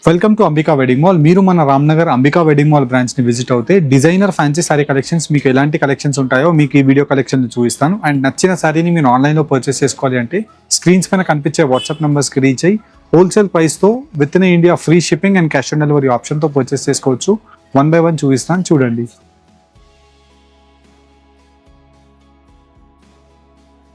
Welcome to Ambika wedding mall. మీరు మన Ramnagar Ambika wedding mall branch ని విజిట్ అవుతే డిజైనర్ ఫ్యాన్సీ సారీ కలెక్షన్స్ మీకు ఎలాంటి కలెక్షన్స్ ఉంటాయో మీకు ఈ వీడియో కలెక్షన్ చూపిస్తాను. అండ్ నచ్చిన సారీని మీరు ఆన్లైన్ లో పర్చేస్ చేసుకోవాలి అంటే స్క్రీన్స్ పైన కనిపించే వాట్సాప్ నంబర్స్ కి రీచ్ అయ్యి హోల్సేల్ ప్రైస్ తో with in India free shipping and cash on delivery option తో పర్చేస్ చేసుకోవచ్చు. 1 by 1 చూపిస్తాను, చూడండి.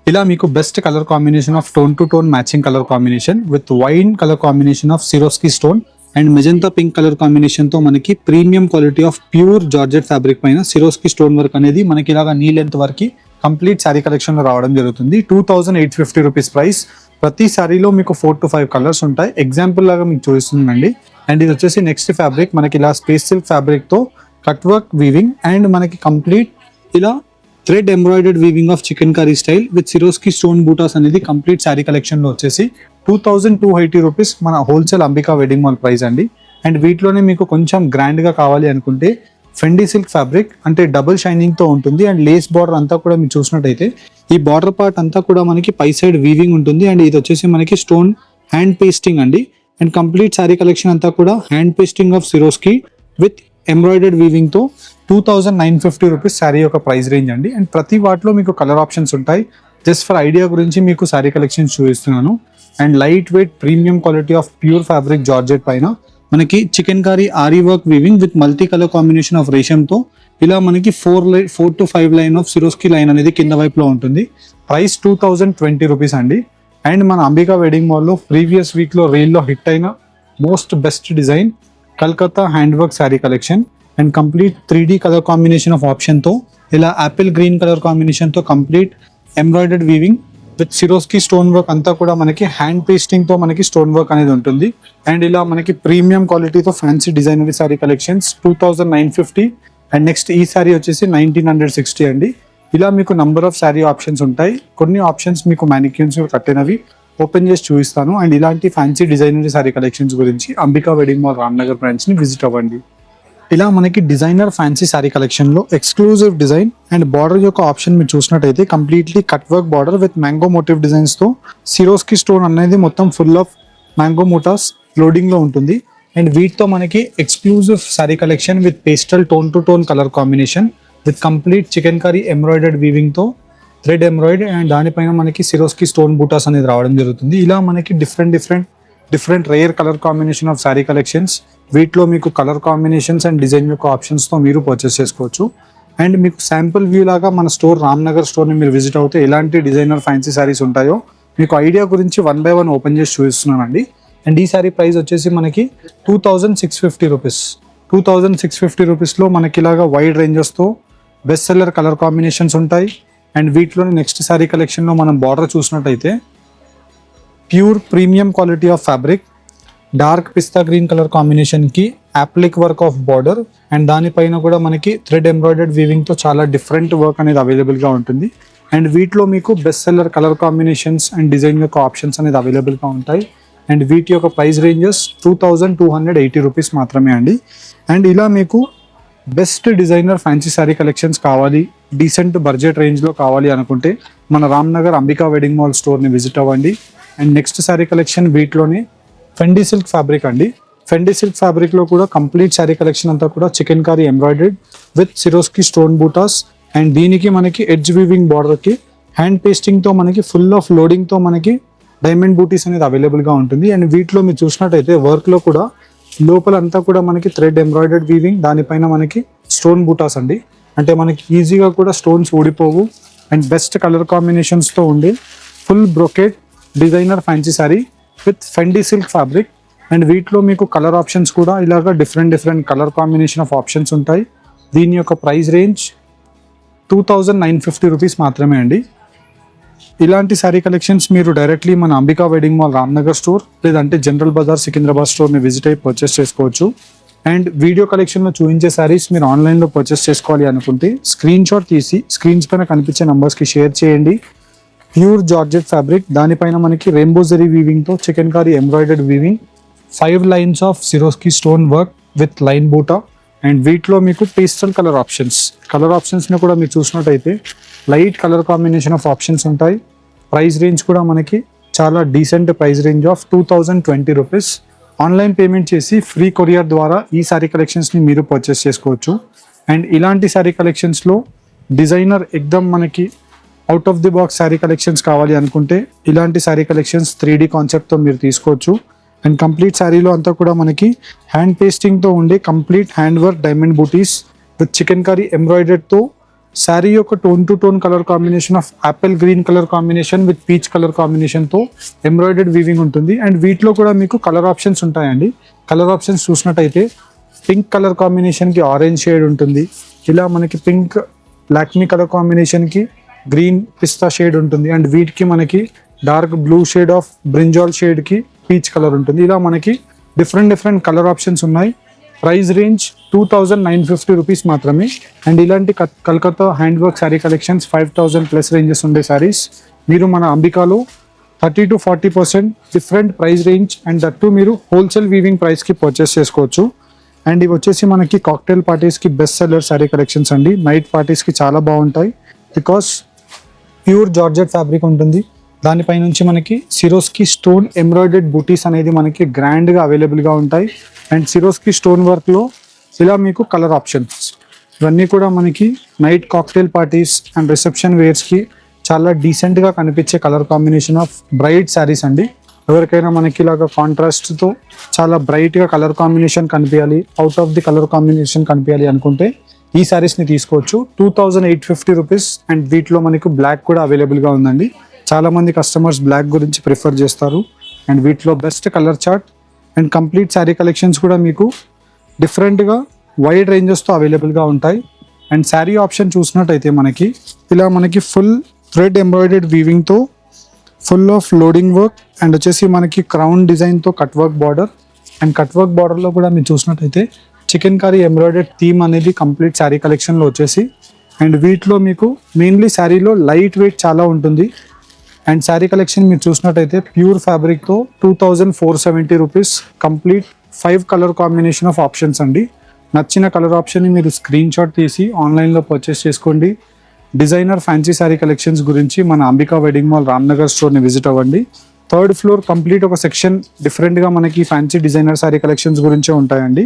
ఇలా మీకు best colour combination of tone to tone matching colour combination with wine colour combination of Swarovski stone and magenta pink colour combination తో మనకి premium quality of pure georgette fabric పైన Swarovski stone work అనేది మనకి ఇలాగా knee length వరకు complete sari collection లో రావడం జరుగుతుంది. 2850 రూపీస్ ప్రైస్. ప్రతి శారీలో మీకు 4 to 5 కలర్స్ ఉంటాయి. ఎగ్జాంపుల్ లాగా మీకు చూపిస్తుందండి. అండ్ ఇది వచ్చేసి నెక్స్ట్ ఫ్యాబ్రిక్ మనకి ఇలా స్పేస్ సిల్క్ ఫ్యాబ్రిక్ తో కట్ వర్క్ వీవింగ్ అండ్ మనకి కంప్లీట్ ఇలా thread embroidered weaving of chikankari style with Swarovski stone బూటాస్ అనేది కంప్లీట్ శారీ కలెక్షన్ లో వచ్చేసి 2280 రూపీస్ మన హోల్సేల్ అంబికా వెడ్డింగ్ మాల్ ప్రైస్ అండి. అండ్ వీటిలోనే మీకు కొంచెం గ్రాండ్ గా కావాలి అనుకుంటే ఫెండీ సిల్క్ ఫ్యాబ్రిక్ అంటే డబుల్ షైనింగ్ తో ఉంటుంది. అండ్ లేస్ బార్డర్ అంతా కూడా మీరు చూసినట్టయితే ఈ బార్డర్ పార్ట్ అంతా కూడా మనకి పై సైడ్ వీవింగ్ ఉంటుంది. అండ్ ఇది వచ్చేసి మనకి స్టోన్ హ్యాండ్ పేస్టింగ్ అండి. అండ్ కంప్లీట్ శారీ కలెక్షన్ అంతా కూడా hand pasting of Swarovski with embroidered weaving తో 2950 రూపీస్ శారీ యొక్క ప్రైస్ రేంజ్ అండి. అండ్ ప్రతి వాటిలో మీకు కలర్ ఆప్షన్స్ ఉంటాయి. జస్ట్ ఫర్ ఐడియా గురించి మీకు శారీ కలెక్షన్స్ చూపిస్తున్నాను. And light weight premium quality of pure fabric georgette పైన మనకి chikankari aari work weaving with multi colour combination of రేషమ్ తో ఇలా మనకి 4 to 5 line of Swarovski line అనేది కింద వైపులో ఉంటుంది. ప్రైస్ 2020 రూపీస్ అండి. అండ్ మన అంబికా వెడ్డింగ్ మాల్లో ప్రీవియస్ వీక్ లో రీల్ లో హిట్ అయిన most best design Calcutta hand work sari collection and complete 3D colour combination of option తో ఇలా యాపిల్ గ్రీన్ కలర్ కాంబినేషన్ తో complete embroidered weaving with Swarovski stone work అంతా కూడా మనకి హ్యాండ్ పేస్టింగ్ తో మనకి స్టోన్ వర్క్ అనేది ఉంటుంది. అండ్ ఇలా మనకి ప్రీమియం క్వాలిటీతో fancy designery sari collections 2950. And next ఈ శారీ వచ్చేసి 1960 అండి. ఇలా మీకు నంబర్ ఆఫ్ శారీ ఆప్షన్స్ ఉంటాయి. కొన్ని ఆప్షన్స్ మీకు మ్యానిక్యూన్స్ కట్టినవి ఓపెన్ చేసి చూపిస్తాను. అండ్ ఇలాంటి ఫ్యాన్సీ డిజైనరీ శారీ కలెక్షన్స్ గురించి Ambika wedding mall Ramnagar branch ని విజిట్ అవ్వండి. ఇలా మనకి డిజైనర్ ఫ్యాన్సీ శారీ కలెక్షన్ లో ఎక్స్క్లూజివ్ డిజైన్ అండ్ బార్డర్ యొక్క ఆప్షన్ మీరు చూసినట్టయితే completely cut work border with mango motive designs తో సిరోస్కీ స్టోన్ అనేది మొత్తం ఫుల్ ఆఫ్ మ్యాంగో మోటాస్ లోడింగ్ లో ఉంటుంది. అండ్ వీటితో మనకి exclusive sari collection with pastel tone to tone colour combination with complete chicken curry embroidered weaving తో థ్రెడ్ ఎంబ్రాయిడ్ అండ్ దానిపైన మనకి సిరోస్కీ స్టోన్ బూటాస్ అనేది రావడం జరుగుతుంది. ఇలా మనకి different rare colour combination of sari collections వీటిలో మీకు కలర్ కాంబినేషన్స్ అండ్ డిజైన్ యొక్క ఆప్షన్స్ తో మీరు పర్చేస్ చేసుకోవచ్చు. అండ్ మీకు శాంపుల్ వ్యూ లాగా మన స్టోర్ రామ్నగర్ స్టోర్ ని మీరు విజిట్ అవుతే ఎలాంటి డిజైనర్ ఫ్యాన్సీ శారీస్ ఉంటాయో మీకు ఐడియా గురించి 1 by 1 ఓపెన్ చేసి చూపిస్తున్నానండి. అండ్ ఈ శారీ ప్రైస్ వచ్చేసి మనకి 2650 రూపీస్. 2650 రూపీస్ లో మనకి ఇలాగా వైడ్ రేంజెస్ తో బెస్ట్ సెల్లర్ కలర్ కాంబినేషన్స్ ఉంటాయి. అండ్ వీటిలోని నెక్స్ట్ శారీ కలెక్షన్ లో మనం బార్డర్ చూసినట్టయితే pure premium quality of fabric dark pista green colour combination కి applique work of border and దానిపైన కూడా మనకి థ్రెడ్ ఎంబ్రాయిడర్డ్ వీవింగ్ తో చాలా డిఫరెంట్ వర్క్ అనేది అవైలబుల్ గా ఉంటుంది. అండ్ వీటిలో మీకు best seller colour combinations and design యొక్క ఆప్షన్స్ అనేది అవైలబుల్ గా ఉంటాయి. అండ్ వీటి యొక్క ప్రైస్ రేంజెస్ 2280 రూపీస్ మాత్రమే అండి. అండ్ ఇలా మీకు best designer fancy sari collections కావాలి, డీసెంట్ బడ్జెట్ రేంజ్ లో కావాలి అనుకుంటే మన Ramnagar Ambika wedding mall store ని విజిట్ అవ్వండి. అండ్ నెక్స్ట్ శారీ కలెక్షన్ వీటిలోనే ఫెండీ సిల్క్ ఫ్యాబ్రిక్ అండి. ఫెండీ సిల్క్ ఫ్యాబ్రిక్ లో కూడా కంప్లీట్ శారీ కలెక్షన్ అంతా కూడా chikankari embroidered with Swarovski stone బూటాస్ అండ్ దీనికి మనకి ఎడ్జ్ వీవింగ్ బార్డర్ కి హ్యాండ్ పేస్టింగ్ తో మనకి ఫుల్ ఆఫ్ లోడింగ్ తో మనకి డైమండ్ బూటీస్ అనేది అవైలబుల్ గా ఉంటుంది. అండ్ వీటిలో మీరు చూసినట్టయితే వర్క్ లో కూడా లోపల అంతా కూడా మనకి థ్రెడ్ ఎంబ్రాయిడర్డ్ వీవింగ్ దానిపైన మనకి స్టోన్ బూటాస్ అండి. అంటే మనకి ఈజీగా కూడా స్టోన్స్ ఊడిపోవు. అండ్ బెస్ట్ కలర్ కాంబినేషన్స్ తో ఉండి full brocade designer fancy sari with Fendi silk fabric. And వీటిలో మీకు కలర్ ఆప్షన్స్ కూడా ఇలాగా different colour combination of options ఉంటాయి. దీని యొక్క ప్రైస్ రేంజ్ 2950 రూపీస్ మాత్రమే అండి. ఇలాంటి శారీ కలెక్షన్స్ మీరు డైరెక్ట్లీ మన Ambika wedding mall Ramnagar store లేదంటే జనరల్ బజార్ సికింద్రాబాద్ స్టోర్ ని విజిట్ అయ్యి పర్చేస్ చేసుకోవచ్చు. అండ్ వీడియో కలెక్షన్ లో చూపించే శారీస్ మీరు ఆన్లైన్ లో పర్చేస్ చేసుకోవాలి అనుకుంటే స్క్రీన్ షాట్ తీసి స్క్రీన్స్ పైన కనిపించే నంబర్స్ కి షేర్ చేయండి. ప్యూర్ జార్జెట్ ఫ్యాబ్రిక్ దానిపైన మనకి రెయిన్బో జరీ వీవింగ్ తో chikankari embroidered weaving 5 lines of Swarovski stone work with line బూటా. అండ్ వీటిలో మీకు పేస్టల్ కలర్ ఆప్షన్స్ ని కూడా మీరు చూసినట్టయితే light colour combination of options ఉంటాయి. ప్రైస్ రేంజ్ కూడా మనకి చాలా decent price range of 2020 rupees. Online payment చేసి ఫ్రీ కొరియర్ ద్వారా ఈ సారీ కలెక్షన్స్ని మీరు పర్చేస్ చేసుకోవచ్చు. అండ్ ఇలాంటి సారీ కలెక్షన్స్లో డిజైనర్ ఎక్దమ్ మనకి out of the box sorry collections కావాలి అనుకుంటే ఇలాంటి సారీ కలెక్షన్స్ 3D కాన్సెప్ట్తో మీరు తీసుకోవచ్చు. అండ్ కంప్లీట్ శారీలో అంతా కూడా మనకి హ్యాండ్ పేస్టింగ్తో ఉండే కంప్లీట్ హ్యాండ్ వర్క్ డైమండ్ బూటీస్ విత్ చికెన్ కర్రీ ఎంబ్రాయిడర్డ్తో శారీ యొక్క tone to tone colour combination of apple green colour combination with peach colour కాంబినేషన్తో ఎంబ్రాయిడర్డ్ వీవింగ్ ఉంటుంది. అండ్ వీటిలో కూడా మీకు కలర్ ఆప్షన్స్ ఉంటాయండి. కలర్ ఆప్షన్స్ చూసినట్టయితే పింక్ కలర్ కాంబినేషన్కి ఆరెంజ్ షేడ్ ఉంటుంది. ఇలా మనకి పింక్ లాక్మీ కలర్ కాంబినేషన్కి గ్రీన్ పిస్తా షేడ్ ఉంటుంది. అండ్ వీటికి మనకి dark blue shade of brinjal షేడ్కి పీచ్ కలర్ ఉంటుంది. ఇలా మనకి డిఫరెంట్ కలర్ ఆప్షన్స్ ఉన్నాయి. ప్రైస్ రేంజ్ 2,950 రూపీస్ మాత్రమే. అండ్ ఇలాంటి Calcutta hand work sari collections 5,000 plus ranges ఉండే శారీస్ మీరు మన అంబికాలో 30 to 40% different price range and that మీరు హోల్సేల్ వీవింగ్ ప్రైస్కి పర్చేస్ చేసుకోవచ్చు. అండ్ ఇవి వచ్చేసి మనకి కాక్టైల్ పార్టీస్కి బెస్ట్ సెల్లర్ శారీ కలెక్షన్స్ అండి. నైట్ పార్టీస్కి చాలా బాగుంటాయి బికాస్ ప్యూర్ జార్జెట్ ఫ్యాబ్రిక్ ఉంటుంది. దానిపై నుంచి మనకి సిరోస్కి స్టోన్ ఎంబ్రాయిడర్డ్ బూటీస్ అనేది మనకి గ్రాండ్గా అవైలబుల్గా ఉంటాయి. అండ్ సిరోస్కి స్టోన్ వర్క్లో ఇలా మీకు కలర్ ఆప్షన్స్ ఇవన్నీ కూడా మనకి night cocktail parties and reception వేర్స్కి చాలా డీసెంట్గా కనిపించే colour combination of bright saris అండి. ఎవరికైనా మనకి ఇలాగ కాంట్రాస్ట్తో చాలా బ్రైట్గా కలర్ కాంబినేషన్ కనిపించాలి, out of the colour combination కనిపించాలి అనుకుంటే ఈ శారీస్ని తీసుకోవచ్చు. 2,850 రూపీస్. అండ్ వీటిలో మనకు బ్లాక్ కూడా అవైలబుల్గా ఉందండి. చాలామంది కస్టమర్స్ బ్లాక్ గురించి ప్రిఫర్ చేస్తారు. అండ్ వీటిలో best colour chart and complete sari collections కూడా మీకు డిఫరెంట్గా వైడ్ రేంజెస్తో అవైలబుల్గా ఉంటాయి. అండ్ శారీ ఆప్షన్ చూసినట్టయితే మనకి ఇలా మనకి ఫుల్ థ్రెడ్ ఎంబ్రాయిడర్డ్ వీవింగ్తో full of loading work and వచ్చేసి మనకి క్రౌన్ డిజైన్తో cut work border. And cut work బార్డర్లో కూడా మీరు చూసినట్టయితే చికెన్ కర్రీ ఎంబ్రాయిడర్డ్ థీమ్ అనేది కంప్లీట్ శారీ కలెక్షన్లో వచ్చేసి. అండ్ వీటిలో మీకు మెయిన్లీ శారీలో లైట్ వెయిట్ చాలా ఉంటుంది. అండ్ శారీ కలెక్షన్ మీరు చూసినట్టయితే ప్యూర్ ఫ్యాబ్రిక్తో 2,470 rupees. Complete 5 colour combination of options అండి. నచ్చిన కలర్ ఆప్షన్ని మీరు స్క్రీన్ షాట్ తీసి ఆన్లైన్లో పర్చేస్ చేసుకోండి. డిజైనర్ ఫ్యాన్సీ శారీ కలెక్షన్స్ గురించి మన అంబికా వెడ్డింగ్ మాల్ రామ్నగర్ స్టోర్ని విజిట్ అవ్వండి. 3rd ఫ్లోర్ కంప్లీట్ ఒక సెక్షన్ డిఫరెంట్గా మనకి ఫ్యాన్సీ డిజైనర్ శారీ కలెక్షన్స్ గురించే ఉంటాయండి.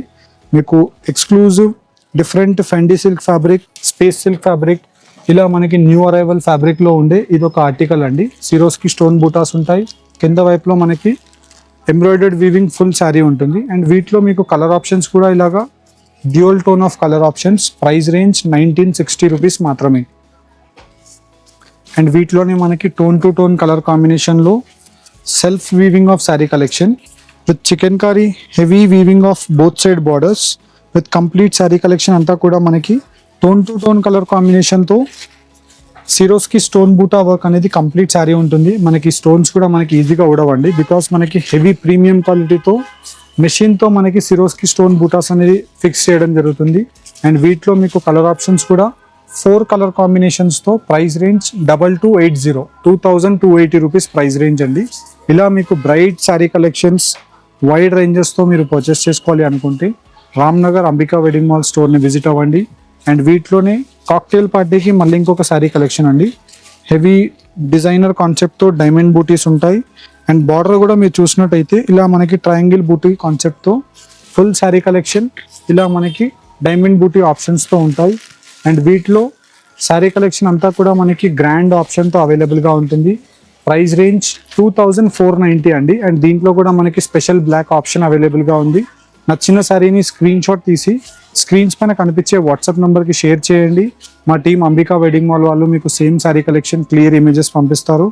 మీకు exclusive different Fendi silk fabric, space silk fabric, ఇలా మనకి న్యూ అరైవల్ ఫ్యాబ్రిక్లో ఉండే ఇది ఒక ఆర్టికల్ అండి. సిరోస్కి స్టోన్ బూటాస్ ఉంటాయి. కింద వైపులో మనకి ఎంబ్రాయిడర్డ్ వీవింగ్ ఫుల్ శారీ ఉంటుంది. అండ్ వీటిలో మీకు కలర్ ఆప్షన్స్ కూడా ఇలాగా dual tone of colour options. Price range 1,960 rupees మాత్రమే. అండ్ వీటిలోనే మనకి టోన్ టు టోన్ కలర్ కాంబినేషన్లో self weaving of sari collection with chicken curry heavy weaving of both side borders with complete sari collection అంతా కూడా మనకి tone to tone colour కాంబినేషన్తో Swarovski stone బూటా work అనేది కంప్లీట్ శారీ ఉంటుంది. మనకి స్టోన్స్ కూడా మనకి ఈజీగా ఊడవండి బికాస్ మనకి హెవీ ప్రీమియం క్వాలిటీతో మెషిన్తో మనకి సిరోస్కి స్టోన్ బూటాస్ అనేది ఫిక్స్ చేయడం జరుగుతుంది. అండ్ వీటిలో మీకు కలర్ ఆప్షన్స్ కూడా 4 కలర్ కాంబినేషన్స్తో price range 2,280 rupees price range అండి. ఇలా మీకు బ్రైట్ శారీ కలెక్షన్స్ వైడ్ రేంజెస్తో మీరు పర్చేస్ చేసుకోవాలి అనుకుంటే రామ్నగర్ అంబికా వెడ్డింగ్ మాల్ స్టోర్ని విజిట్ అవ్వండి. అండ్ వీటిలోనే కాక్టైల్ పార్టీకి మళ్ళీ ఇంకొక శారీ కలెక్షన్ అండి. హెవీ డిజైనర్ కాన్సెప్ట్తో డైమండ్ బూటీస్ ఉంటాయి. అండ్ బార్డర్ కూడా మీరు చూసినట్టయితే ఇలా మనకి ట్రయాంగిల్ బూటీ కాన్సెప్ట్తో ఫుల్ శారీ కలెక్షన్ ఇలా మనకి డైమండ్ బూటీ ఆప్షన్స్తో ఉంటాయి. అండ్ వీటిలో శారీ కలెక్షన్ అంతా కూడా మనకి గ్రాండ్ ఆప్షన్తో అవైలబుల్గా ఉంటుంది. ప్రైస్ రేంజ్ 2,490 అండి. అండ్ దీంట్లో కూడా మనకి స్పెషల్ బ్లాక్ ఆప్షన్ అవైలబుల్గా ఉంది. నచ్చిన శారీని స్క్రీన్ షాట్ తీసి స్క్రీన్స్ పైన కనిపించే వాట్సాప్ నెంబర్కి షేర్ చేయండి. మా టీం అంబికా వెడ్డింగ్ మాల్ వాళ్ళు మీకు same sari collection clear images పంపిస్తారు.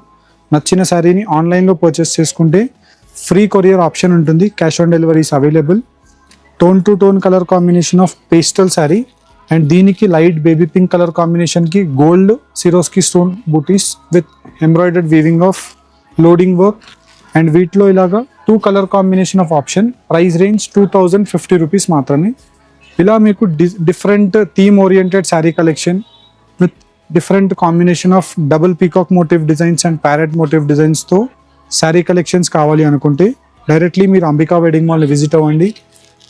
నచ్చిన శారీని ఆన్లైన్లో పర్చేస్ చేసుకుంటే ఫ్రీ కొరియర్ ఆప్షన్ ఉంటుంది. Cash on deliveries available. Tone to tone colour combination of pastel sari and దీనికి లైట్ బేబీ పింక్ కలర్ కాంబినేషన్కి గోల్డ్ సిరోస్కి స్టోన్ బూటీస్ with embroidered weaving of loading work. And వీటిలో ఇలాగా 2 colour combination of option. Price range 2,050 rupees మాత్రమే. ఇలా మీకు different theme oriented sari collection with different combination of double peacock motif designs and parrot motif డిజైన్స్తో sari collections కావాలి అనుకుంటే directly మీరు Ambika wedding మాల్ని visit అవ్వండి.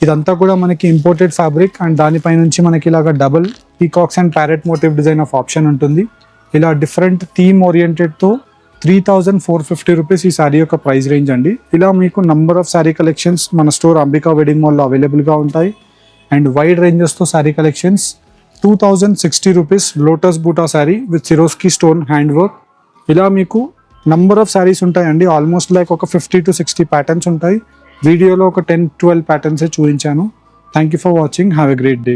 ఇదంతా కూడా మనకి ఇంపోర్టెడ్ ఫ్యాబ్రిక్ అండ్ దానిపై నుంచి మనకి ఇలాగ double peacocks and parrot motif design of option ఉంటుంది. ఇలా డిఫరెంట్ థీమ్ ఓరియంటెడ్తో 3,450 రూపీస్ ఈ శారీ యొక్క ప్రైస్ రేంజ్ అండి. ఇలా మీకు నంబర్ ఆఫ్ శారీ కలెక్షన్స్ మన స్టోర్ అంబికా వెడ్డింగ్ మాల్లో అవైలబుల్గా ఉంటాయి. అండ్ వైడ్ రేంజెస్తో శారీ కలెక్షన్స్ 2,060 రూపీస్ లోటస్ బూటా sari with Swarovski stone hand work. ఇలా మీకు నంబర్ ఆఫ్ శారీస్ ఉంటాయండి. ఆల్మోస్ట్ లైక్ ఒక 50 to 60 ప్యాటర్న్స్ ఉంటాయి. వీడియోలో ఒక 10-12 ప్యాటర్న్సే చూపించాను. Thank you for watching. Have a great day.